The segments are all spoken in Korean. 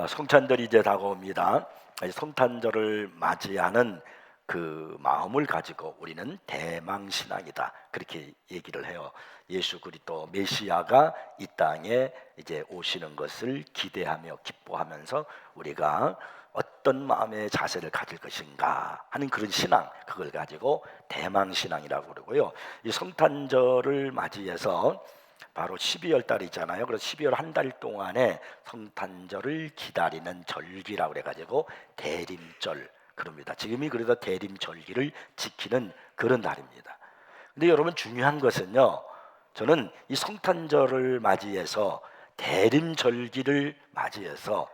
성탄절이 이제 다가옵니다. 성탄절을 맞이하는 그 마음을 가지고 우리는 대망신앙이다, 그렇게 얘기를 해요. 예수 그리스도 메시아가 이 땅에 이제 오시는 것을 기대하며 기뻐하면서 우리가 어떤 마음의 자세를 가질 것인가 하는 그런 신앙, 그걸 가지고 대망신앙이라고 그러고요. 이 성탄절을 맞이해서 바로 12월 달이잖아요. 그래서 12월 한 달 동안에 성탄절을 기다리는 절기라고 그래가지고 대림절 그럽니다. 지금이 그래서 대림절기를 지키는 그런 날입니다. 근데 여러분, 중요한 것은요, 저는 이 성탄절을 맞이해서 대림절기를 맞이해서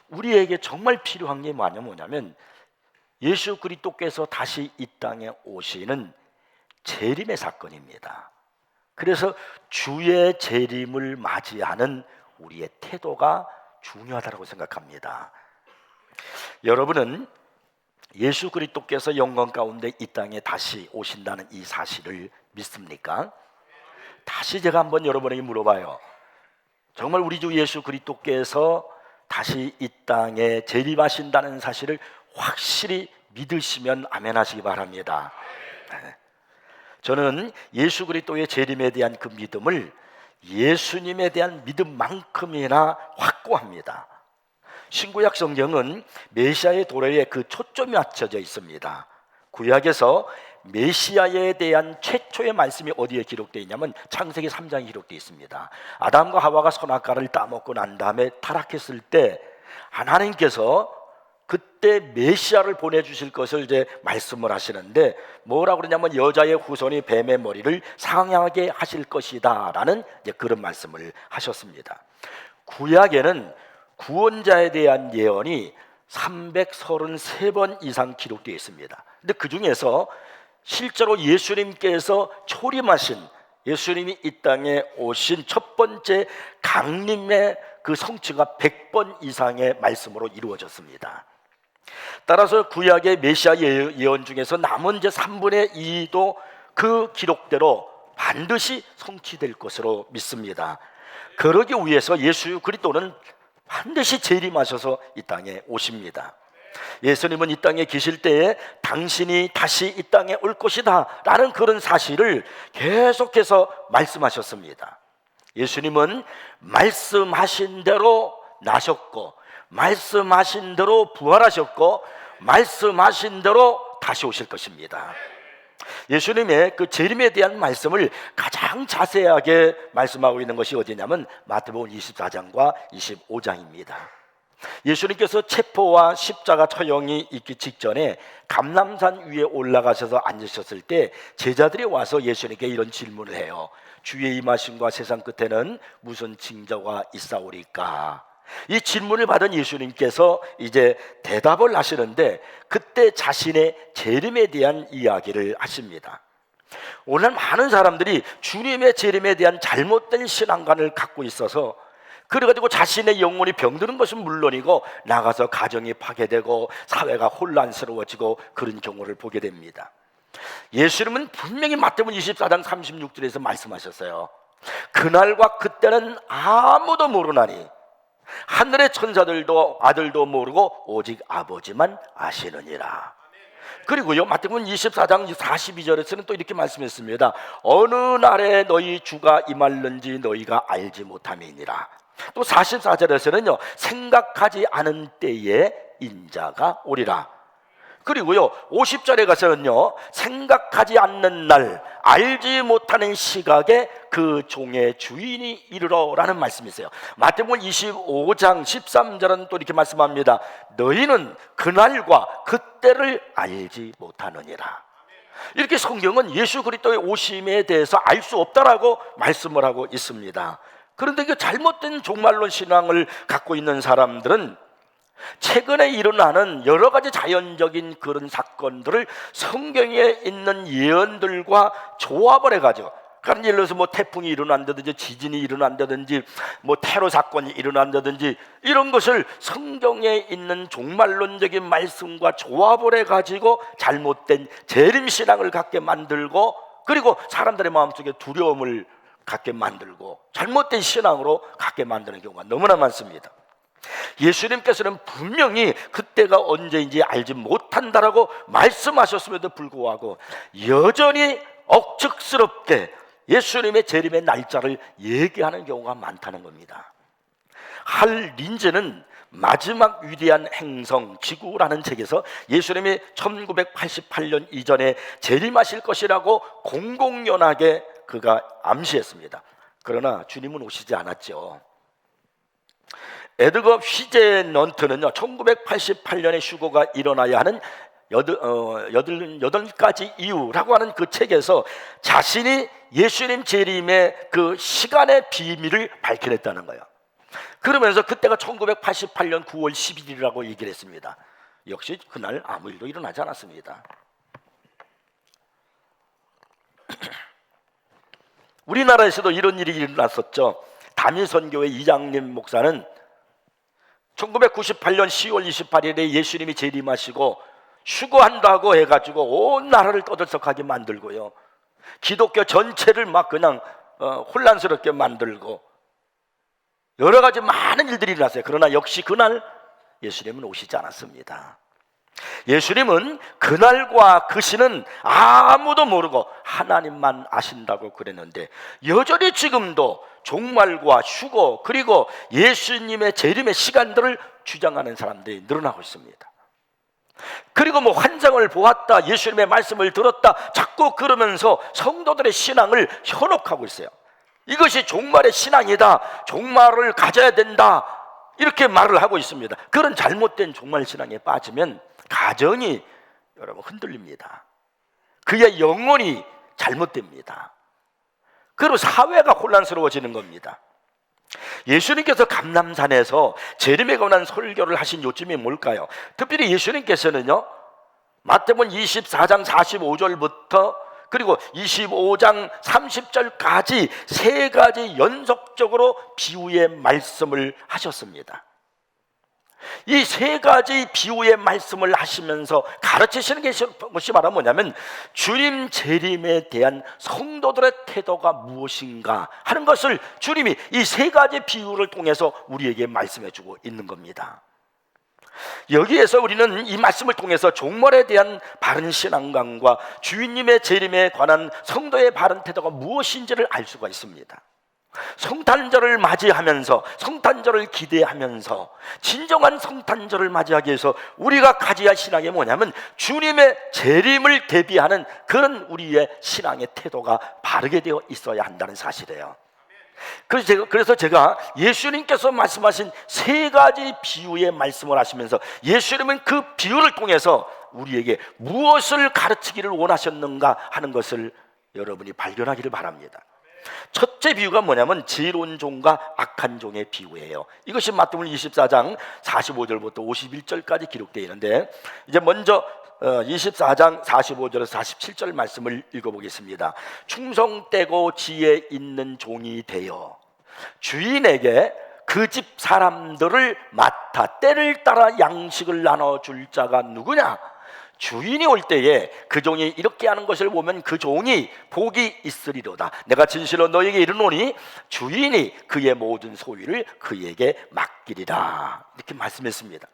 우리에게 정말 필요한 게 뭐냐면 예수 그리스도께서 다시 이 땅에 오시는 재림의 사건입니다. 그래서 주의 재림을 맞이하는 우리의 태도가 중요하다고 생각합니다. 여러분은 예수 그리스도께서 영광 가운데 이 땅에 다시 오신다는 이 사실을 믿습니까? 다시 제가 한번 여러분에게 물어봐요. 정말 우리 주 예수 그리스도께서 다시 이 땅에 재림하신다는 사실을 확실히 믿으시면 아멘 하시기 바랍니다. 저는 예수 그리스도의 재림에 대한 그 믿음을 예수님에 대한 믿음만큼이나 확고합니다. 신구약 성경은 메시아의 도래에 그 초점이 맞춰져 있습니다. 구약에서 메시아에 대한 최초의 말씀이 어디에 기록되어 있냐면 창세기 3장에 기록되어 있습니다. 아담과 하와가 선악과를 따먹고 난 다음에 타락했을 때 하나님께서 그때 메시아를 보내주실 것을 이제 말씀을 하시는데 뭐라고 그러냐면 여자의 후손이 뱀의 머리를 상하게 하실 것이다 라는 이제 그런 말씀을 하셨습니다. 구약에는 구원자에 대한 예언이 333번 이상 기록되어 있습니다. 근데 그 중에서 실제로 예수님께서 초림하신, 예수님이 이 땅에 오신 첫 번째 강림의 그 성취가 100번 이상의 말씀으로 이루어졌습니다. 따라서 구약의 메시아 예언 중에서 남은 이제 3분의 2도 그 기록대로 반드시 성취될 것으로 믿습니다. 그러기 위해서 예수 그리스도는 반드시 재림하셔서 이 땅에 오십니다. 예수님은 이 땅에 계실 때에 당신이 다시 이 땅에 올 것이다 라는 그런 사실을 계속해서 말씀하셨습니다. 예수님은 말씀하신 대로 나셨고, 말씀하신 대로 부활하셨고, 말씀하신 대로 다시 오실 것입니다. 예수님의 그 재림에 대한 말씀을 가장 자세하게 말씀하고 있는 것이 어디냐면 마태복음 24장과 25장입니다. 예수님께서 체포와 십자가 처형이 있기 직전에 감람산 위에 올라가셔서 앉으셨을 때 제자들이 와서 예수님께 이런 질문을 해요. 주의 임하심과 세상 끝에는 무슨 징조가 있사오리까? 이 질문을 받은 예수님께서 이제 대답을 하시는데 그때 자신의 재림에 대한 이야기를 하십니다. 오늘 많은 사람들이 주님의 재림에 대한 잘못된 신앙관을 갖고 있어서 그래가지고 자신의 영혼이 병드는 것은 물론이고 나가서 가정이 파괴되고 사회가 혼란스러워지고 그런 경우를 보게 됩니다. 예수님은 분명히 마태복음 24장 36절에서 말씀하셨어요. 그날과 그때는 아무도 모르나니 하늘의 천사들도 아들도 모르고 오직 아버지만 아시느니라. 그리고요, 마태복음 24장 42절에서는 또 이렇게 말씀했습니다. 어느 날에 너희 주가 임할는지 너희가 알지 못함이니라. 또 44절에서는요, 생각하지 않은 때에 인자가 오리라. 그리고요 50절에 가서는요, 생각하지 않는 날, 알지 못하는 시각에 그 종의 주인이 이르러 라는 말씀이 있어요. 마태복음 25장 13절은 또 이렇게 말씀합니다. 너희는 그날과 그때를 알지 못하느니라. 이렇게 성경은 예수 그리스도의 오심에 대해서 알 수 없다라고 말씀을 하고 있습니다. 그런데 그 잘못된 종말론 신앙을 갖고 있는 사람들은 최근에 일어나는 여러 가지 자연적인 그런 사건들을 성경에 있는 예언들과 조합을 해가지고, 그러니까 예를 들어서 뭐 태풍이 일어난다든지 지진이 일어난다든지 뭐 테러 사건이 일어난다든지 이런 것을 성경에 있는 종말론적인 말씀과 조합을 해가지고 잘못된 재림신앙을 갖게 만들고, 그리고 사람들의 마음속에 두려움을 갖게 만들고 잘못된 신앙으로 갖게 만드는 경우가 너무나 많습니다. 예수님께서는 분명히 그때가 언제인지 알지 못한다라고 말씀하셨음에도 불구하고 여전히 억측스럽게 예수님의 재림의 날짜를 얘기하는 경우가 많다는 겁니다. 할 린제는 마지막 위대한 행성 지구라는 책에서 예수님이 1988년 이전에 재림하실 것이라고 공공연하게 그가 암시했습니다. 그러나 주님은 오시지 않았죠. 에드거 휘제넌트는요, 1988년에 휴거가 일어나야 하는 8가지 이유라고 하는 그 책에서 자신이 예수님 재림의 그 시간의 비밀을 밝혀냈다는 거예요. 그러면서 그때가 1988년 9월 11일이라고 얘기를 했습니다. 역시 그날 아무 일도 일어나지 않았습니다. 우리나라에서도 이런 일이 일어났었죠. 담임선교회 이장님 목사는 1998년 10월 28일에 예수님이 재림하시고 휴거한다고 해가지고 온 나라를 떠들썩하게 만들고요, 기독교 전체를 막 그냥 혼란스럽게 만들고 여러 가지 많은 일들이 일어났어요. 그러나 역시 그날 예수님은 오시지 않았습니다. 예수님은 그날과 그 시는 아무도 모르고 하나님만 아신다고 그랬는데 여전히 지금도 종말과 휴거 그리고 예수님의 재림의 시간들을 주장하는 사람들이 늘어나고 있습니다. 그리고 뭐 환상을 보았다, 예수님의 말씀을 들었다, 자꾸 그러면서 성도들의 신앙을 현혹하고 있어요. 이것이 종말의 신앙이다, 종말을 가져야 된다, 이렇게 말을 하고 있습니다. 그런 잘못된 종말 신앙에 빠지면 가정이 여러분 흔들립니다. 그의 영혼이 잘못됩니다. 그리고 사회가 혼란스러워지는 겁니다. 예수님께서 감람산에서 재림에 관한 설교를 하신 요점이 뭘까요? 특별히 예수님께서는요, 마태복음 24장 45절부터 그리고 25장 30절까지 세 가지 연속적으로 비유의 말씀을 하셨습니다. 이 세 가지 비유의 말씀을 하시면서 가르치시는 것이 바로 뭐냐면 주님 재림에 대한 성도들의 태도가 무엇인가 하는 것을 주님이 이 세 가지 비유를 통해서 우리에게 말씀해 주고 있는 겁니다. 여기에서 우리는 이 말씀을 통해서 종말에 대한 바른 신앙관과 주님의 재림에 관한 성도의 바른 태도가 무엇인지를 알 수가 있습니다. 성탄절을 맞이하면서, 성탄절을 기대하면서 진정한 성탄절을 맞이하기 위해서 우리가 가져야 할 신앙이 뭐냐면 주님의 재림을 대비하는 그런 우리의 신앙의 태도가 바르게 되어 있어야 한다는 사실이에요. 그래서 제가 예수님께서 말씀하신 세 가지 비유의 말씀을 하시면서 예수님은 그 비유를 통해서 우리에게 무엇을 가르치기를 원하셨는가 하는 것을 여러분이 발견하기를 바랍니다. 첫째 비유가 뭐냐면 지혜로운 종과 악한 종의 비유예요. 이것이 마태복음 24장 45절부터 51절까지 기록되어 있는데, 이제 먼저 24장 45절에서 47절 말씀을 읽어보겠습니다. 충성되고 지혜 있는 종이 되어 주인에게 그 집 사람들을 맡아 때를 따라 양식을 나눠줄 자가 누구냐? 주인이 올 때에 그 종이 이렇게 하는 것을 보면 그 종이 복이 있으리로다. 내가 진실로 너에게 이르노니 주인이 그의 모든 소유를 그에게 맡기리라. 이렇게 말씀했습니다.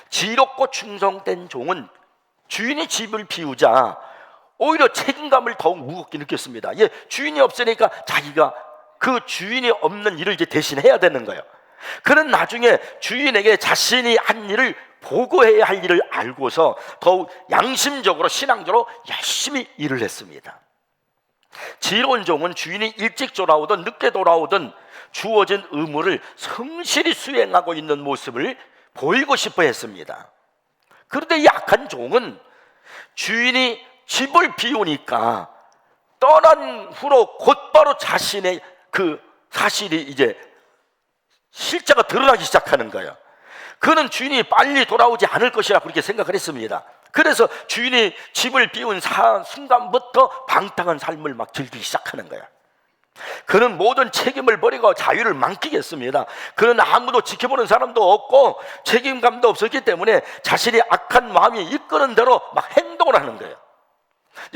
지혜롭고 충성된 종은 주인이 집을 비우자 오히려 책임감을 더욱 무겁게 느꼈습니다. 주인이 없으니까 자기가 그 주인이 없는 일을 이제 대신해야 되는 거예요. 그는 나중에 주인에게 자신이 한 일을 보고해야 할 일을 알고서 더욱 양심적으로 신앙적으로 열심히 일을 했습니다. 지혜로운 종은 주인이 일찍 돌아오든 늦게 돌아오든 주어진 의무를 성실히 수행하고 있는 모습을 보이고 싶어 했습니다. 그런데 이 악한 종은 주인이 집을 비우니까 떠난 후로 곧바로 자신의 그 사실이 이제 실제가 드러나기 시작하는 거예요. 그는 주인이 빨리 돌아오지 않을 것이라 그렇게 생각을 했습니다. 그래서 주인이 집을 비운 순간부터 방탕한 삶을 막 즐기기 시작하는 거야. 그는 모든 책임을 버리고 자유를 망치겠습니다. 그는 아무도 지켜보는 사람도 없고 책임감도 없었기 때문에 자신이 악한 마음이 이끄는 대로 막 행동을 하는 거예요.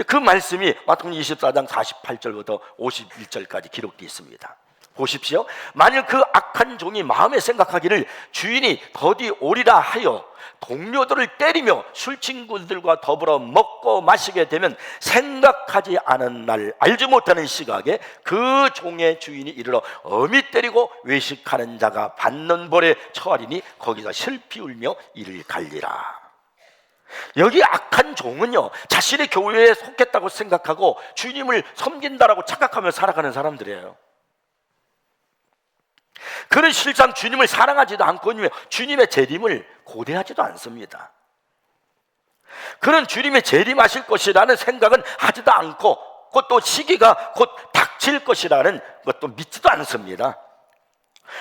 그 말씀이 마태복음 24장 48절부터 51절까지 기록되어 있습니다. 보십시오. 만일 그 악한 종이 마음에 생각하기를 주인이 더디 오리라 하여 동료들을 때리며 술친구들과 더불어 먹고 마시게 되면 생각하지 않은 날 알지 못하는 시각에 그 종의 주인이 이르러 엄히 때리고 외식하는 자가 받는 벌에 처하리니 거기서 슬피 울며 이를 갈리라. 여기 악한 종은요, 자신의 교회에 속했다고 생각하고 주님을 섬긴다라고 착각하며 살아가는 사람들이에요. 그는 실상 주님을 사랑하지도 않고 주님의 재림을 고대하지도 않습니다. 그는 주님의 재림하실 것이라는 생각은 하지도 않고 또 시기가 곧 닥칠 것이라는 것도 믿지도 않습니다.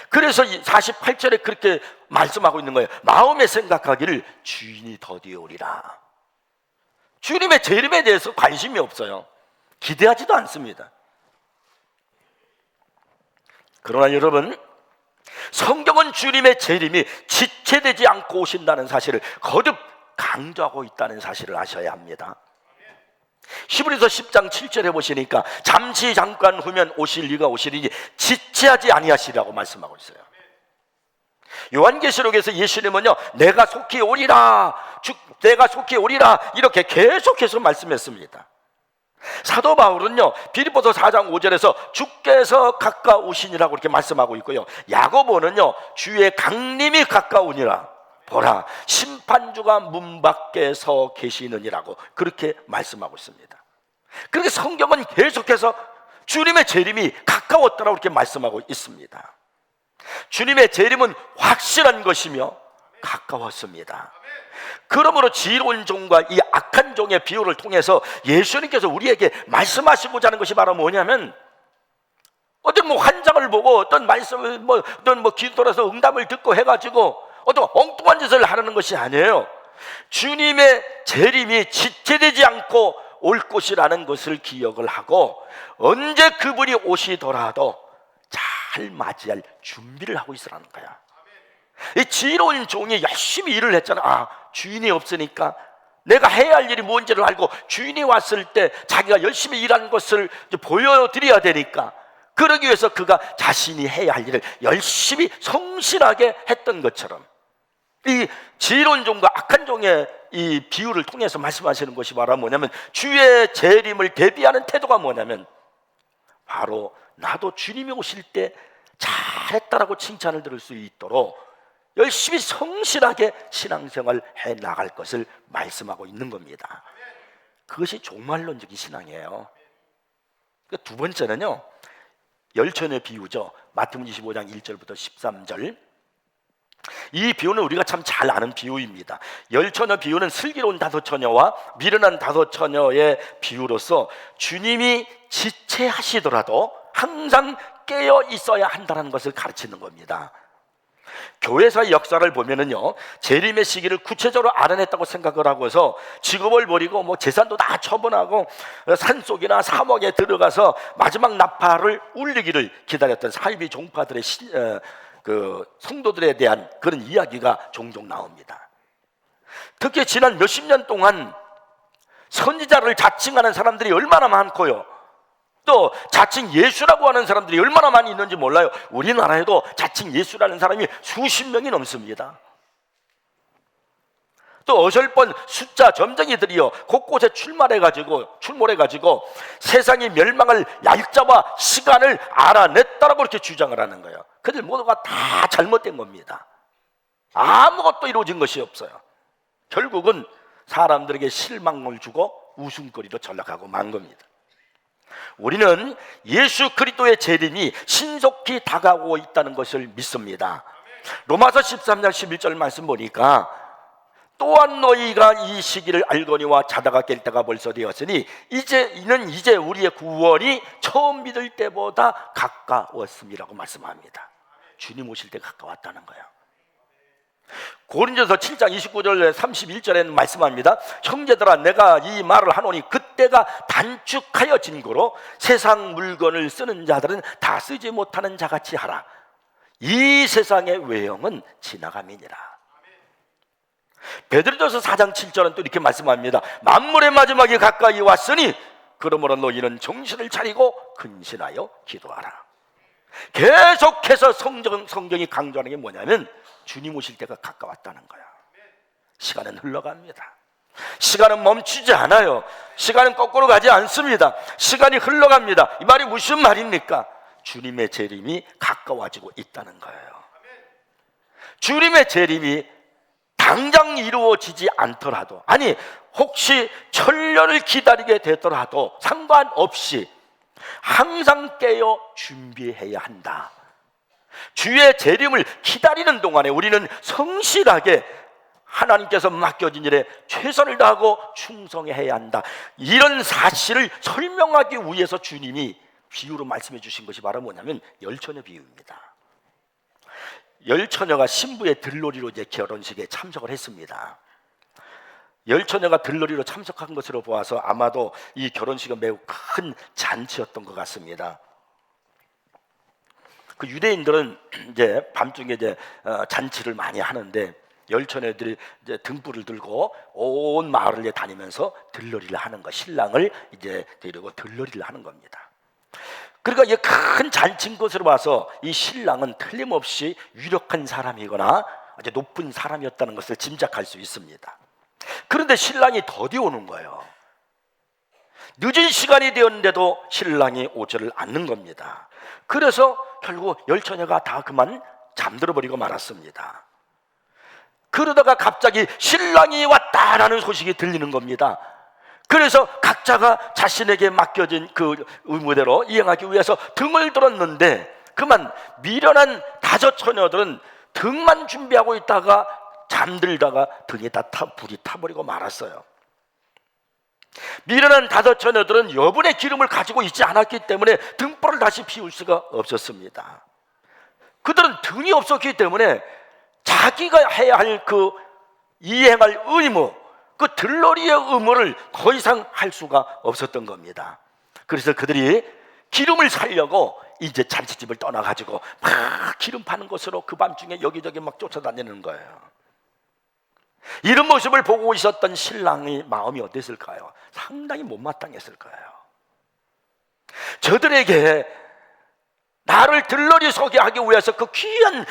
그래서 48절에 그렇게 말씀하고 있는 거예요. 마음에 생각하기를 주인이 더디 오리라. 주님의 재림에 대해서 관심이 없어요. 기대하지도 않습니다. 그러나 여러분, 성경은 주님의 재림이 지체되지 않고 오신다는 사실을 거듭 강조하고 있다는 사실을 아셔야 합니다. 히브리서 10장 7절에 보시니까 잠시 잠깐 후면 오실 이가 오시리니 지체하지 아니하시리라고 말씀하고 있어요. 요한계시록에서 예수님은요, 내가 속히 오리라, 내가 속히 오리라 이렇게 계속해서 말씀했습니다. 사도 바울은요, 빌립보서 4장 5절에서 주께서 가까우시니라고 이렇게 말씀하고 있고요, 야고보는요, 주의 강림이 가까우니라, 보라 심판주가 문 밖에 서 계시느니라고 그렇게 말씀하고 있습니다. 그렇게 성경은 계속해서 주님의 재림이 가까웠다라고 이렇게 말씀하고 있습니다. 주님의 재림은 확실한 것이며 가까웠습니다. 그러므로 지혜로운 종과 이 악한 종의 비유를 통해서 예수님께서 우리에게 말씀하시고자 하는 것이 바로 뭐냐면, 어떤 환상을 보고 어떤 말씀을 어떤 기도라서 응답을 듣고 해가지고 어떤 엉뚱한 짓을 하라는 것이 아니에요. 주님의 재림이 지체되지 않고 올 것이라는 것을 기억을 하고 언제 그분이 오시더라도 잘 맞이할 준비를 하고 있으라는 거야. 이 지혜로운 종이 열심히 일을 했잖아. 주인이 없으니까 내가 해야 할 일이 뭔지를 알고 주인이 왔을 때 자기가 열심히 일한 것을 보여드려야 되니까, 그러기 위해서 그가 자신이 해야 할 일을 열심히 성실하게 했던 것처럼, 이 지혜로운 종과 악한 종의 이 비유를 통해서 말씀하시는 것이 바로 뭐냐면, 주의 재림을 대비하는 태도가 뭐냐면 바로 나도 주님이 오실 때 잘했다라고 칭찬을 들을 수 있도록 열심히 성실하게 신앙생활 해 나갈 것을 말씀하고 있는 겁니다. 그것이 종말론적인 신앙이에요. 두 번째는요, 열처녀 비유죠. 마태복음 25장 1절부터 13절. 이 비유는 우리가 참 잘 아는 비유입니다. 열처녀 비유는 슬기로운 5처녀와 미련한 5처녀의 비유로서 주님이 지체하시더라도 항상 깨어 있어야 한다는 것을 가르치는 겁니다. 교회사의 역사를 보면은요, 재림의 시기를 구체적으로 알아냈다고 생각을 하고 해서 직업을 버리고 재산도 다 처분하고 산속이나 사막에 들어가서 마지막 나팔을 울리기를 기다렸던 사이비 종파들의 그 성도들에 대한 그런 이야기가 종종 나옵니다. 특히 지난 몇십 년 동안 선지자를 자칭하는 사람들이 얼마나 많고요, 또 자칭 예수라고 하는 사람들이 얼마나 많이 있는지 몰라요. 우리나라에도 자칭 예수라는 사람이 수십 명이 넘습니다. 또 어설픈 숫자 점쟁이들이요, 곳곳에 출몰해가지고 세상이 멸망할 날짜와 시간을 알아냈다라고 이렇게 주장을 하는 거예요. 그들 모두가 다 잘못된 겁니다. 아무것도 이루어진 것이 없어요. 결국은 사람들에게 실망을 주고 웃음거리로 전락하고 만 겁니다. 우리는 예수 그리스도의 재림이 신속히 다가오고 있다는 것을 믿습니다. 로마서 13장 11절 말씀 보니까, 또한 너희가 이 시기를 알거니와 자다가 깰 때가 벌써 되었으니 이제 우리의 구원이 처음 믿을 때보다 가까웠음이라고 말씀합니다. 주님 오실 때 가까웠다는 거예요. 고린도서 7장 29절 31절에는 말씀합니다. 형제들아, 내가 이 말을 하노니 그때가 단축하여 진고로 세상 물건을 쓰는 자들은 다 쓰지 못하는 자같이 하라. 이 세상의 외형은 지나감이니라. 베드로전서 4장 7절은 또 이렇게 말씀합니다. 만물의 마지막이 가까이 왔으니 그러므로 너희는 정신을 차리고 근신하여 기도하라. 계속해서 성경이 강조하는 게 뭐냐면 주님 오실 때가 가까웠다는 거야. 시간은 흘러갑니다. 시간은 멈추지 않아요. 시간은 거꾸로 가지 않습니다. 시간이 흘러갑니다. 이 말이 무슨 말입니까? 주님의 재림이 가까워지고 있다는 거예요. 주님의 재림이 당장 이루어지지 않더라도, 아니 혹시 천년을 기다리게 되더라도 상관없이 항상 깨어 준비해야 한다. 주의 재림을 기다리는 동안에 우리는 성실하게 하나님께서 맡겨진 일에 최선을 다하고 충성해야 한다. 이런 사실을 설명하기 위해서 주님이 비유로 말씀해 주신 것이 바로 뭐냐면 열처녀 비유입니다. 열처녀가 신부의 들러리로 이제 결혼식에 참석을 했습니다. 열처녀가 들러리로 참석한 것으로 보아서 아마도 이 결혼식은 매우 큰 잔치였던 것 같습니다. 그 유대인들은 이제 밤중에 이제 잔치를 많이 하는데 열처녀들이 이제 등불을 들고 온 마을을 다니면서 들러리를 하는 거, 신랑을 이제 데리고 들러리를 하는 겁니다. 그러니까 이 큰 잔치인 것으로 봐서 이 신랑은 틀림없이 유력한 사람이거나 아주 높은 사람이었다는 것을 짐작할 수 있습니다. 그런데 신랑이 더디 오는 거예요. 늦은 시간이 되었는데도 신랑이 오지를 않는 겁니다. 그래서 결국 열처녀가 다 그만 잠들어 버리고 말았습니다. 그러다가 갑자기 신랑이 왔다라는 소식이 들리는 겁니다. 그래서 각자가 자신에게 맡겨진 그 의무대로 이행하기 위해서 등을 들었는데 그만 미련한 다섯 처녀들은 등만 준비하고 있다가 잠들다가 등에 다 불이 타버리고 말았어요. 미련한 다섯 처녀들은 여분의 기름을 가지고 있지 않았기 때문에 등불을 다시 피울 수가 없었습니다. 그들은 등이 없었기 때문에 자기가 해야 할 그 이행할 의무, 그 들러리의 의무를 더 이상 할 수가 없었던 겁니다. 그래서 그들이 기름을 살려고 이제 잔치집을 떠나가지고 막 기름 파는 곳으로 그 밤중에 여기저기 막 쫓아다니는 거예요. 이런 모습을 보고 있었던 신랑의 마음이 어땠을까요? 상당히 못마땅했을 거예요. 저들에게 나를 들러리 서게 하기 위해서 그 귀한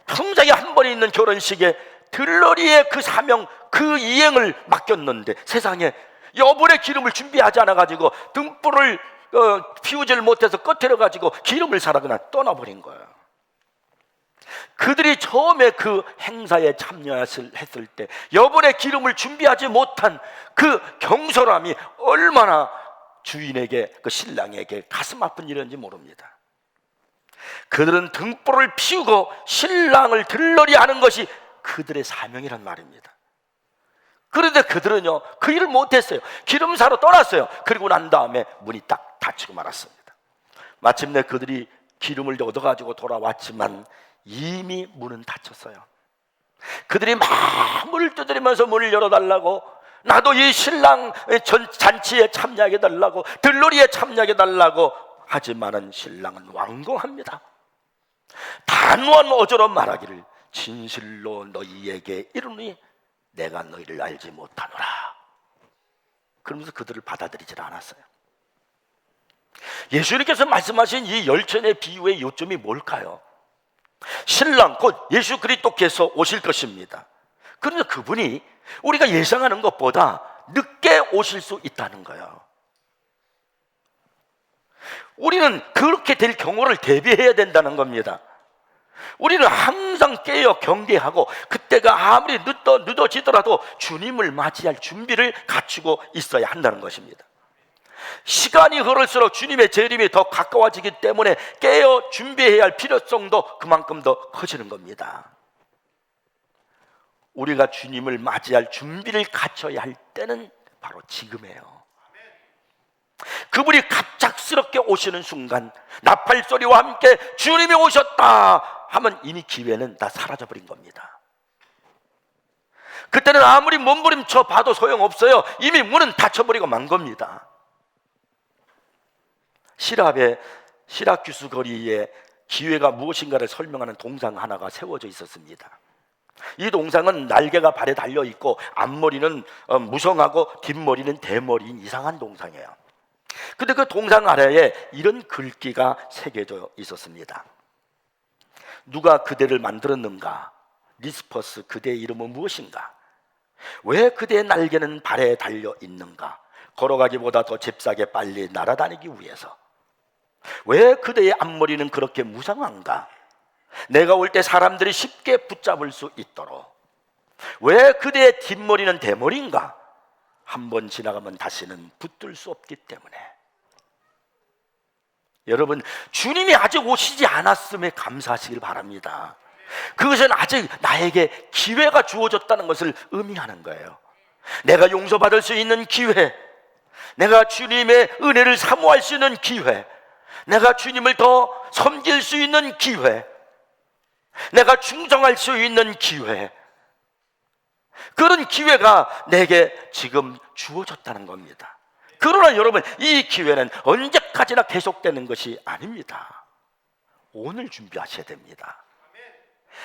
평생에 한 번 있는 결혼식에 들러리의 그 사명, 그 이행을 맡겼는데 세상에 여분의 기름을 준비하지 않아가지고 등불을 피우지를 못해서 꺼트려가지고 기름을 사러 그냥 떠나버린 거예요. 그들이 처음에 그 행사에 참여했을 때 여분의 기름을 준비하지 못한 그 경솔함이 얼마나 주인에게, 그 신랑에게 가슴 아픈 일인지 모릅니다. 그들은 등불을 피우고 신랑을 들러리 하는 것이 그들의 사명이란 말입니다. 그런데 그들은요 그 일을 못했어요. 기름 사러 떠났어요. 그리고 난 다음에 문이 딱 닫히고 말았습니다. 마침내 그들이 기름을 얻어가지고 돌아왔지만 이미 문은 닫혔어요. 그들이 막 문을 두드리면서 문을 열어달라고, 나도 이 신랑 잔치에 참여하게 달라고, 들러리에 참여하게 달라고 하지만은 신랑은 완고합니다. 단호한 어조로 말하기를 진실로 너희에게 이르노니 내가 너희를 알지 못하노라. 그러면서 그들을 받아들이질 않았어요. 예수님께서 말씀하신 이 열천의 비유의 요점이 뭘까요? 신랑 곧 예수 그리스도께서 오실 것입니다. 그런데 그분이 우리가 예상하는 것보다 늦게 오실 수 있다는 거예요. 우리는 그렇게 될 경우를 대비해야 된다는 겁니다. 우리는 항상 깨어 경계하고 그때가 아무리 늦어지더라도 주님을 맞이할 준비를 갖추고 있어야 한다는 것입니다. 시간이 흐를수록 주님의 재림이 더 가까워지기 때문에 깨어 준비해야 할 필요성도 그만큼 더 커지는 겁니다. 우리가 주님을 맞이할 준비를 갖춰야 할 때는 바로 지금이에요. 그분이 갑작스럽게 오시는 순간 나팔소리와 함께 주님이 오셨다 하면 이미 기회는 다 사라져버린 겁니다. 그때는 아무리 몸부림쳐 봐도 소용없어요. 이미 문은 닫혀버리고 만 겁니다. 시랍의 시라큐스 거리에 기회가 무엇인가를 설명하는 동상 하나가 세워져 있었습니다. 이 동상은 날개가 발에 달려있고 앞머리는 무성하고 뒷머리는 대머리인 이상한 동상이에요. 근데 그 동상 아래에 이런 글귀가 새겨져 있었습니다. 누가 그대를 만들었는가? 리스퍼스, 그대의 이름은 무엇인가? 왜 그대의 날개는 발에 달려 있는가? 걸어가기보다 더 잽싸게 빨리 날아다니기 위해서. 왜 그대의 앞머리는 그렇게 무성한가? 내가 올 때 사람들이 쉽게 붙잡을 수 있도록. 왜 그대의 뒷머리는 대머리인가? 한번 지나가면 다시는 붙들 수 없기 때문에. 여러분, 주님이 아직 오시지 않았음에 감사하시길 바랍니다. 그것은 아직 나에게 기회가 주어졌다는 것을 의미하는 거예요. 내가 용서받을 수 있는 기회, 내가 주님의 은혜를 사모할 수 있는 기회, 내가 주님을 더 섬길 수 있는 기회, 내가 충성할 수 있는 기회, 그런 기회가 내게 지금 주어졌다는 겁니다. 그러나 여러분, 이 기회는 언제까지나 계속되는 것이 아닙니다. 오늘 준비하셔야 됩니다.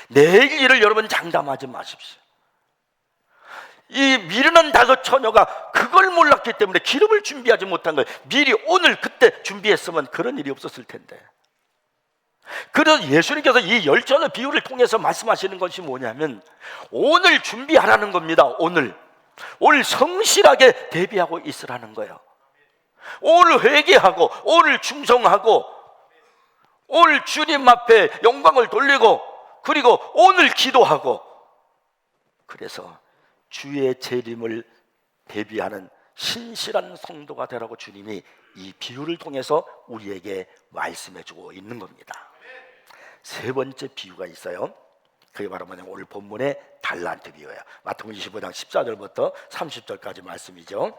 내일 일을 여러분 장담하지 마십시오. 이 미르는 다그 처녀가 그걸 몰랐기 때문에 기름을 준비하지 못한 거예요. 미리 오늘 그때 준비했으면 그런 일이 없었을 텐데. 그래서 예수님께서 이 열전의 비유를 통해서 말씀하시는 것이 뭐냐면, 오늘 준비하라는 겁니다. 오늘 성실하게 대비하고 있으라는 거예요. 오늘 회개하고, 오늘 충성하고, 오늘 주님 앞에 영광을 돌리고, 그리고 오늘 기도하고, 그래서 주의 재림을 대비하는 신실한 성도가 되라고 주님이 이 비유를 통해서 우리에게 말씀해 주고 있는 겁니다. 세 번째 비유가 있어요. 그게 바로 뭐냐면 오늘 본문의 달란트 비유예요. 마태복음 25장 14절부터 30절까지 말씀이죠.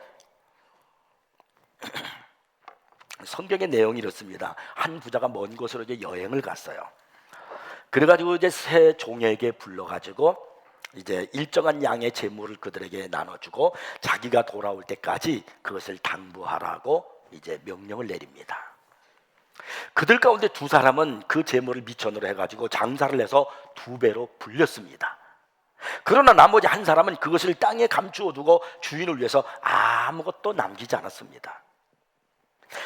성경의 내용이 이렇습니다. 한 부자가 먼 곳으로 이제 여행을 갔어요. 그래가지고 이제 세 종에게 불러가지고 이제 일정한 양의 재물을 그들에게 나눠주고 자기가 돌아올 때까지 그것을 당부하라고 이제 명령을 내립니다. 그들 가운데 두 사람은 그 재물을 미천으로 해가지고 장사를 해서 2배로 불렸습니다. 그러나 나머지 한 사람은 그것을 땅에 감추어 두고 주인을 위해서 아무것도 남기지 않았습니다.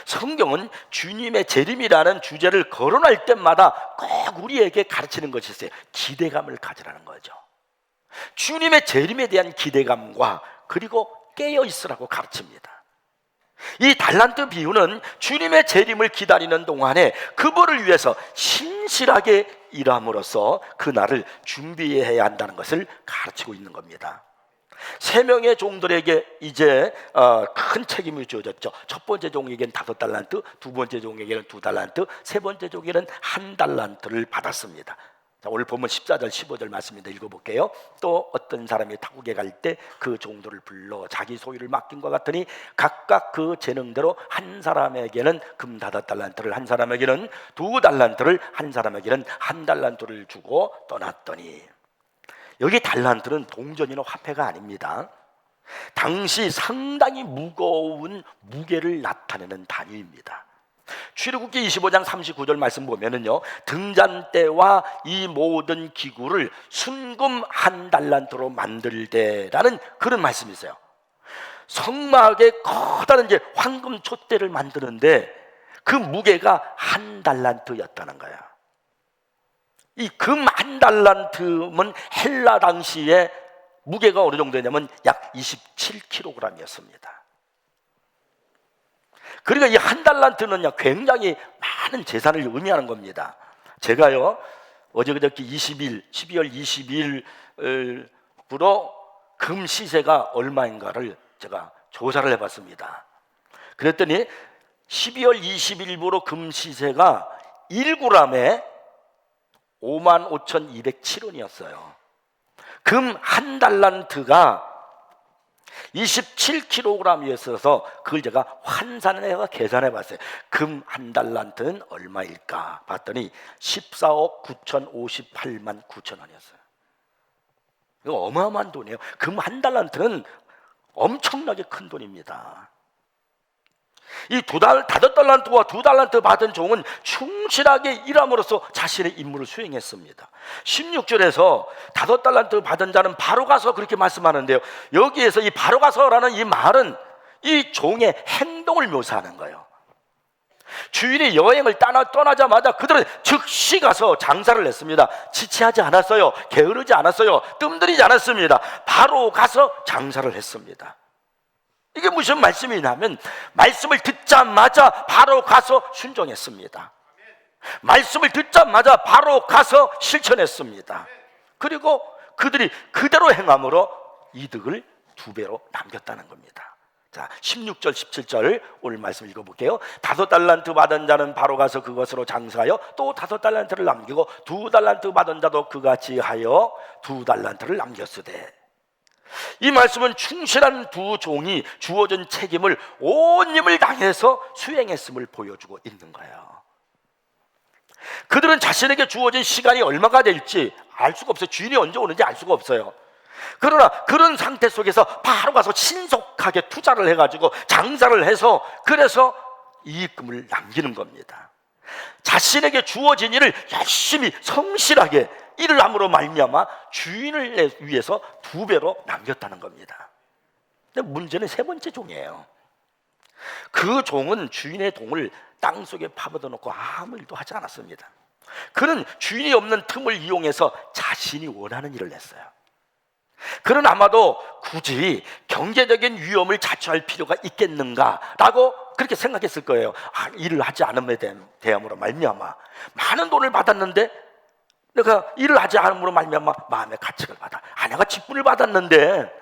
성경은 주님의 재림이라는 주제를 거론할 때마다 꼭 우리에게 가르치는 것이 있어요. 기대감을 가지라는 거죠. 주님의 재림에 대한 기대감과 그리고 깨어 있으라고 가르칩니다. 이 달란트 비유는 주님의 재림을 기다리는 동안에 그분을 위해서 신실하게 일함으로써 그날을 준비해야 한다는 것을 가르치고 있는 겁니다. 3명의 종들에게 이제 큰 책임이 주어졌죠. 첫 번째 종에게는 5달란트, 두 번째 종에게는 2달란트, 세 번째 종에게는 1달란트를 받았습니다. 자, 오늘 본문 14절 15절 말씀입니다. 읽어볼게요. 또 어떤 사람이 타국에 갈 때 그 종들을 불러 자기 소유를 맡긴 것 같으니 각각 그 재능대로 한 사람에게는 금 5달란트를, 한 사람에게는 2달란트를, 한 사람에게는 1달란트를 주고 떠났더니, 여기 달란트는 동전이나 화폐가 아닙니다. 당시 상당히 무거운 무게를 나타내는 단위입니다. 출애굽기 25장 39절 말씀 보면은요, 등잔대와 이 모든 기구를 순금 1달란트로 만들되라는 그런 말씀이 있어요. 성막에 커다란 이제 황금 촛대를 만드는데 그 무게가 1달란트였다는 거예요. 이 금 1달란트면 헬라 당시에 무게가 어느 정도냐면 약 27kg이었습니다. 그러니까 이 1달란트는 굉장히 많은 재산을 의미하는 겁니다. 제가요, 어저그저께 12월 20일부로 금 시세가 얼마인가를 제가 조사를 해봤습니다. 그랬더니 12월 20일부로 금 시세가 1g에 55,207원이었어요. 금 1달란트가 27kg이었어서 그걸 제가 환산해서 계산해 봤어요. 금 1달란트는 얼마일까 봤더니 14억 9,058만 9천원이었어요. 이거 어마어마한 돈이에요. 금 1달란트는 엄청나게 큰 돈입니다. 이 5달란트와 2달란트 받은 종은 충실하게 일함으로써 자신의 임무를 수행했습니다. 16절에서 5달란트 받은 자는 바로 가서 그렇게 말씀하는데요, 여기에서 이 바로 가서라는 이 말은 이 종의 행동을 묘사하는 거예요. 주인이 여행을 떠나자마자 그들은 즉시 가서 장사를 했습니다. 지체하지 않았어요. 게으르지 않았어요. 뜸들이지 않았습니다. 바로 가서 장사를 했습니다. 이게 무슨 말씀이냐면 말씀을 듣자마자 바로 가서 순종했습니다. 말씀을 듣자마자 바로 가서 실천했습니다. 그리고 그들이 그대로 행함으로 이득을 2배로 남겼다는 겁니다. 자, 16절 17절 오늘 말씀 읽어볼게요. 5달란트 받은 자는 바로 가서 그것으로 장사하여 또 5달란트를 남기고 2달란트 받은 자도 그같이 하여 2달란트를 남겼으되. 이 말씀은 충실한 두 종이 주어진 책임을 온 힘을 다해서 수행했음을 보여주고 있는 거예요. 그들은 자신에게 주어진 시간이 얼마가 될지 알 수가 없어요. 주인이 언제 오는지 알 수가 없어요. 그러나 그런 상태 속에서 바로 가서 신속하게 투자를 해가지고 장사를 해서 그래서 이익금을 남기는 겁니다. 자신에게 주어진 일을 열심히 성실하게 일을 함으로 말미암아 주인을 위해서 2배로 남겼다는 겁니다. 근데 문제는 3번째 종이에요. 그 종은 주인의 동을 땅속에 파묻어 놓고 아무 일도 하지 않았습니다. 그는 주인이 없는 틈을 이용해서 자신이 원하는 일을 했어요. 그는 아마도 굳이 경제적인 위험을 자초할 필요가 있겠는가라고 그렇게 생각했을 거예요. 일을 하지 않음에 대함으로 말미암아 많은 돈을 받았는데 내가 일을 하지 않음으로 말미암아 마음의 가책을 받아. 내가 직분을 받았는데,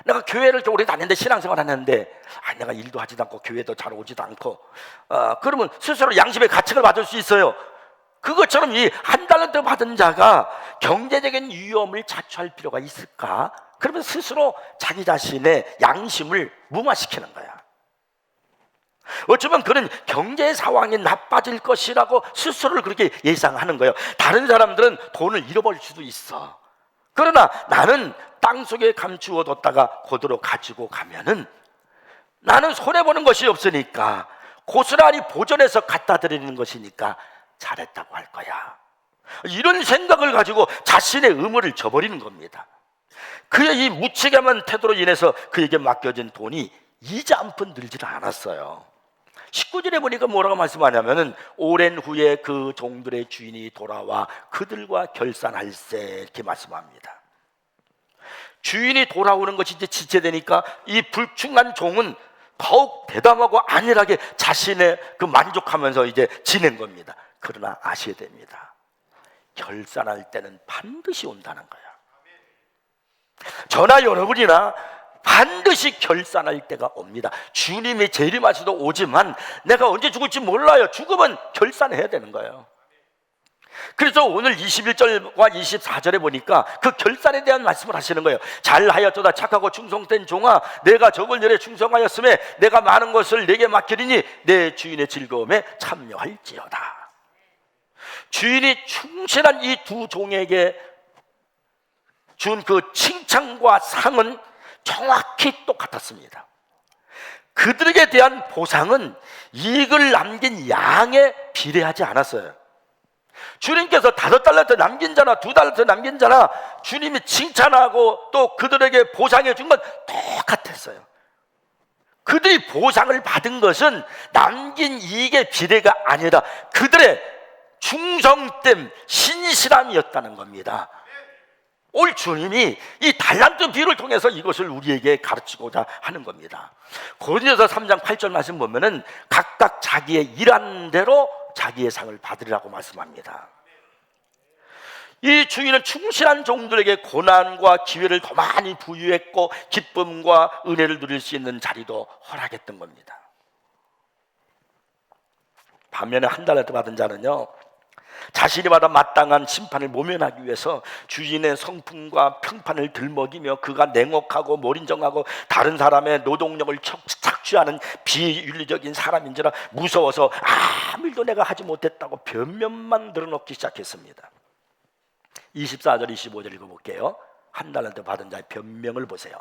내가 교회를 오래 다녔는데, 신앙생활 하는데 내가 일도 하지도 않고 교회도 잘 오지도 않고 그러면 스스로 양심의 가책을 받을 수 있어요. 그것처럼 이 1달란트 받은 자가 경제적인 위험을 자초할 필요가 있을까? 그러면 스스로 자기 자신의 양심을 무마시키는 거야. 어쩌면 그는 경제 상황이 나빠질 것이라고 스스로를 그렇게 예상하는 거예요. 다른 사람들은 돈을 잃어버릴 수도 있어. 그러나 나는 땅속에 감추어 뒀다가 그대로 가지고 가면은 나는 손해보는 것이 없으니까, 고스란히 보존해서 갖다 드리는 것이니까 잘했다고 할 거야. 이런 생각을 가지고 자신의 의무를 저버리는 겁니다. 그의 이 무책임한 태도로 인해서 그에게 맡겨진 돈이 이자 한 푼 늘지도 않았어요. 19절에 보니까 뭐라고 말씀하냐면은 오랜 후에 그 종들의 주인이 돌아와 그들과 결산할세 이렇게 말씀합니다. 주인이 돌아오는 것이 이제 지체되니까 이 불충한 종은 더욱 대담하고 안일하게 자신의 그 만족하면서 이제 지낸 겁니다. 그러나 아셔야 됩니다. 결산할 때는 반드시 온다는 거야. 저나 여러분이나 반드시 결산할 때가 옵니다. 주님이 재림하시도 오지만 내가 언제 죽을지 몰라요. 죽으면 결산해야 되는 거예요. 그래서 오늘 21절과 24절에 보니까 그 결산에 대한 말씀을 하시는 거예요. 잘하였도다 착하고 충성된 종아, 내가 적은 일에 충성하였음에 내가 많은 것을 내게 맡기리니 내 주인의 즐거움에 참여할지어다. 주인이 충실한 이 두 종에게 준 그 칭찬과 상은 정확히 똑같았습니다. 그들에게 대한 보상은 이익을 남긴 양에 비례하지 않았어요. 주님께서 5달란트 남긴 자나 2달란트 남긴 자나 주님이 칭찬하고 또 그들에게 보상해 준 건 똑같았어요. 그들이 보상을 받은 것은 남긴 이익의 비례가 아니라 그들의 충성됨, 신실함이었다는 겁니다. 오늘 주님이 이 달란트 비유를 통해서 이것을 우리에게 가르치고자 하는 겁니다. 고린도서 3장 8절 말씀 보면은 각각 자기의 일한 대로 자기의 상을 받으리라고 말씀합니다. 이 주인은 충실한 종들에게 고난과 기회를 더 많이 부여했고 기쁨과 은혜를 누릴 수 있는 자리도 허락했던 겁니다. 반면에 1달란트 받은 자는요, 자신이 받아 마땅한 심판을 모면하기 위해서 주인의 성품과 평판을 들먹이며 그가 냉혹하고 몰인정하고 다른 사람의 노동력을 착취하는 비윤리적인 사람인지라 무서워서 아무 일도 내가 하지 못했다고 변명만 늘어놓기 시작했습니다. 24절 25절 읽어볼게요. 1달란트 받은 자의 변명을 보세요.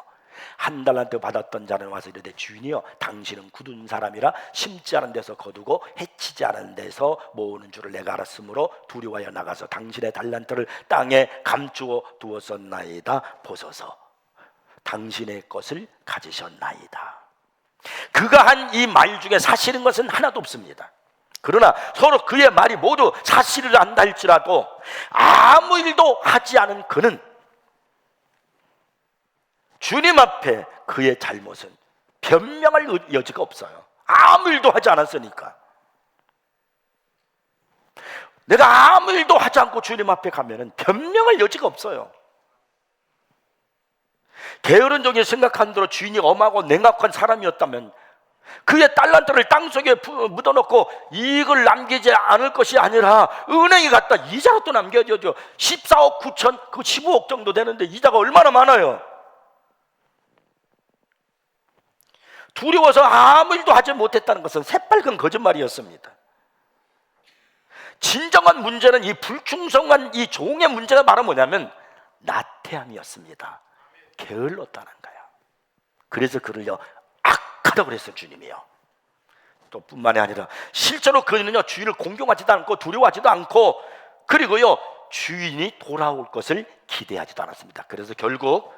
1달란트 받았던 자는 와서 이르되 주인이여, 당신은 굳은 사람이라 심지 않은 데서 거두고 해치지 않은 데서 모으는 줄을 내가 알았으므로 두려워하여 나가서 당신의 달란트를 땅에 감추어 두었었나이다. 보소서, 당신의 것을 가지셨나이다. 그가 한 이 말 중에 사실인 것은 하나도 없습니다. 그러나 서로 그의 말이 모두 사실을 안다 할지라도 아무 일도 하지 않은 그는 주님 앞에 그의 잘못은 변명할 여지가 없어요. 아무 일도 하지 않았으니까. 내가 아무 일도 하지 않고 주님 앞에 가면은 변명할 여지가 없어요. 게으른 종이 생각한 대로 주인이 엄하고 냉각한 사람이었다면 그의 달란트를 땅속에 묻어놓고 이익을 남기지 않을 것이 아니라 은행에 갖다 이자로 또 남겨줘죠. 14억 9천, 그 15억 정도 되는데 이자가 얼마나 많아요. 두려워서 아무 일도 하지 못했다는 것은 새빨간 거짓말이었습니다. 진정한 문제는 이 불충성한 이 종의 문제가 바로 뭐냐면 나태함이었습니다. 게을렀다는 거예요. 그래서 그를요 악하다고 그랬어요. 주님이요. 또 뿐만이 아니라 실제로 그는요 주인을 공경하지도 않고 두려워하지도 않고 그리고요 주인이 돌아올 것을 기대하지도 않았습니다. 그래서 결국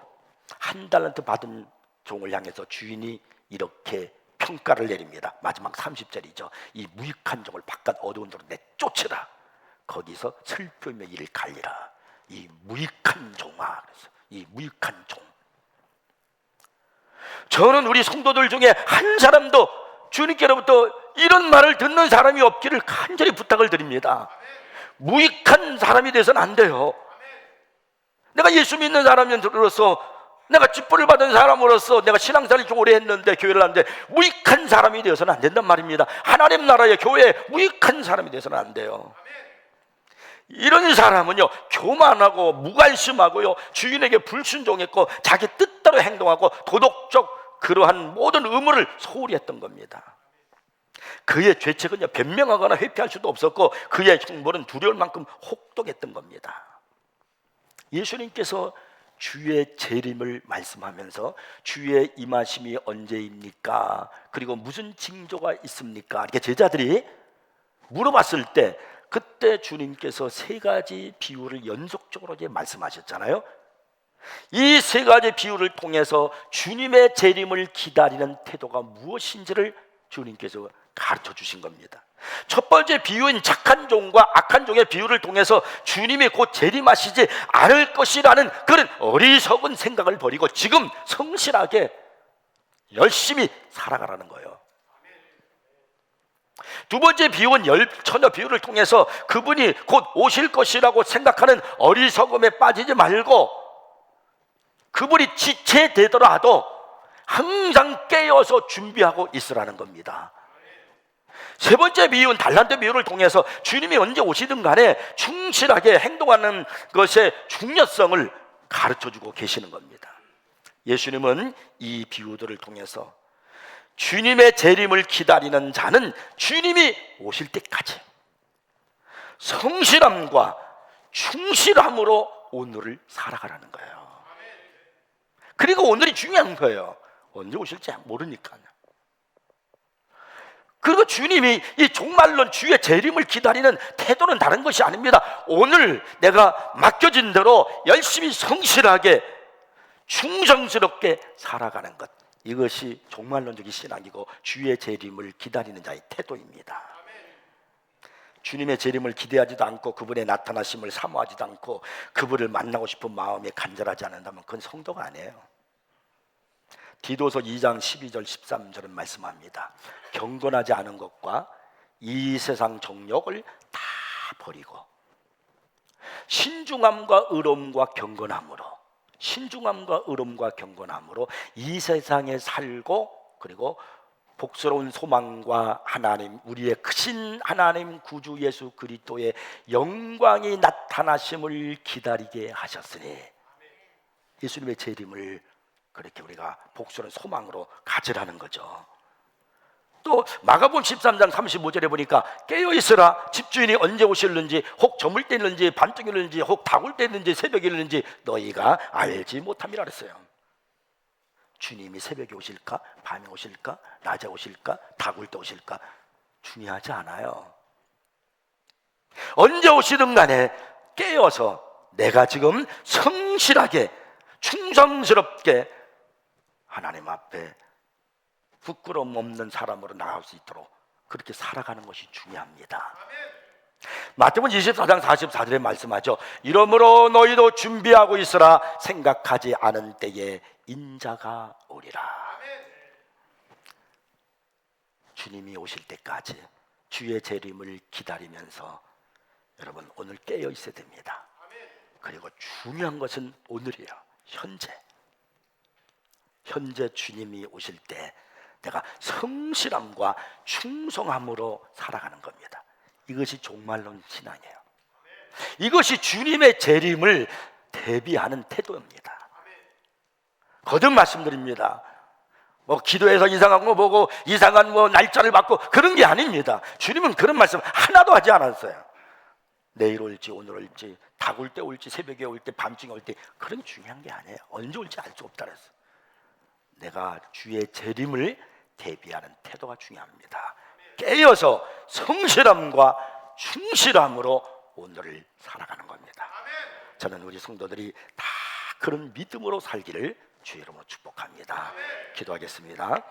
한 달란트 받은 종을 향해서 주인이 이렇게 평가를 내립니다. 마지막 30절이죠. 이 무익한 종을 바깥 어두운 데로 내쫓으라. 거기서 슬프며 이를 갈리라. 이 무익한 종아. 그래서 이 무익한 종. 저는 우리 성도들 중에 한 사람도 주님께로부터 이런 말을 듣는 사람이 없기를 간절히 부탁을 드립니다. 무익한 사람이 돼서는 안 돼요. 내가 예수 믿는 사람으로서, 내가 직분을 받은 사람으로서, 내가 신앙생활을 좀 오래 했는데, 교회를 하는데 무익한 사람이 되어서는 안 된단 말입니다. 하나님 나라의 교회에 무익한 사람이 되어서는 안 돼요. 이런 사람은요 교만하고 무관심하고요 주인에게 불순종했고 자기 뜻대로 행동하고 도덕적 그러한 모든 의무를 소홀히 했던 겁니다. 그의 죄책은요 변명하거나 회피할 수도 없었고 그의 형벌은 두려울 만큼 혹독했던 겁니다. 예수님께서 주의 재림을 말씀하면서 주의 임하심이 언제입니까? 그리고 무슨 징조가 있습니까? 이렇게 제자들이 물어봤을 때 그때 주님께서 세 가지 비유를 연속적으로 이제 말씀하셨잖아요. 이 세 가지 비유를 통해서 주님의 재림을 기다리는 태도가 무엇인지를 주님께서 가르쳐 주신 겁니다. 첫 번째 비유인 착한 종과 악한 종의 비유를 통해서 주님이 곧 재림하시지 않을 것이라는 그런 어리석은 생각을 버리고 지금 성실하게 열심히 살아가라는 거예요. 두 번째 비유는 처녀 비유를 통해서 그분이 곧 오실 것이라고 생각하는 어리석음에 빠지지 말고 그분이 지체되더라도 항상 깨어서 준비하고 있으라는 겁니다. 세 번째 비유는 달란트 비유를 통해서 주님이 언제 오시든 간에 충실하게 행동하는 것의 중요성을 가르쳐주고 계시는 겁니다. 예수님은 이 비유들을 통해서 주님의 재림을 기다리는 자는 주님이 오실 때까지 성실함과 충실함으로 오늘을 살아가라는 거예요. 그리고 오늘이 중요한 거예요. 언제 오실지 모르니까요. 그리고 주님이 이 종말론 주의 재림을 기다리는 태도는 다른 것이 아닙니다. 오늘 내가 맡겨진 대로 열심히 성실하게 충성스럽게 살아가는 것, 이것이 종말론적인 신앙이고 주의 재림을 기다리는 자의 태도입니다. 주님의 재림을 기대하지도 않고 그분의 나타나심을 사모하지도 않고 그분을 만나고 싶은 마음에 간절하지 않는다면 그건 성도가 아니에요. 디도서 2장 12절 13절은 말씀합니다. 경건하지 않은 것과 이 세상 정욕을 다 버리고 신중함과 의로움과 경건함으로 이 세상에 살고 그리고 복스러운 소망과 하나님, 우리의 크신 하나님 구주 예수 그리스도의 영광이 나타나심을 기다리게 하셨으니 예수님의 재림을 그렇게 우리가 복스러운 소망으로 가지라는 거죠. 또 마가복음 13장 35절에 보니까 깨어있으라, 집주인이 언제 오실는지, 혹 저물 때 있는지 반쪽이 있는지 혹 다굴 때 있는지 새벽이 있는지 너희가 알지 못함이라 그랬어요. 주님이 새벽에 오실까, 밤에 오실까, 낮에 오실까, 다굴 때 오실까 중요하지 않아요. 언제 오시든 간에 깨어서 내가 지금 성실하게 충성스럽게 하나님 앞에 부끄러움 없는 사람으로 나갈 수 있도록 그렇게 살아가는 것이 중요합니다. 마태복음 24장 44절에 말씀하죠. 이러므로 너희도 준비하고 있으라. 생각하지 않은 때에 인자가 오리라. 주님이 오실 때까지 주의 재림을 기다리면서 여러분 오늘 깨어 있어야 됩니다. 그리고 중요한 것은 오늘이에요. 현재 주님이 오실 때 내가 성실함과 충성함으로 살아가는 겁니다. 이것이 종말론 신앙이에요. 이것이 주님의 재림을 대비하는 태도입니다. 거듭 말씀드립니다. 뭐 기도해서 이상한 거 보고 이상한 뭐 날짜를 받고 그런 게 아닙니다. 주님은 그런 말씀 하나도 하지 않았어요. 내일 올지 오늘 올지 닭 올 때 올지 새벽에 올 때 밤중에 올 때 그런 중요한 게 아니에요. 언제 올지 알 수 없다 그랬어요. 내가 주의 재림을 대비하는 태도가 중요합니다. 깨어서 성실함과 충실함으로 오늘을 살아가는 겁니다. 저는 우리 성도들이 다 그런 믿음으로 살기를 주의 이름으로 축복합니다. 기도하겠습니다.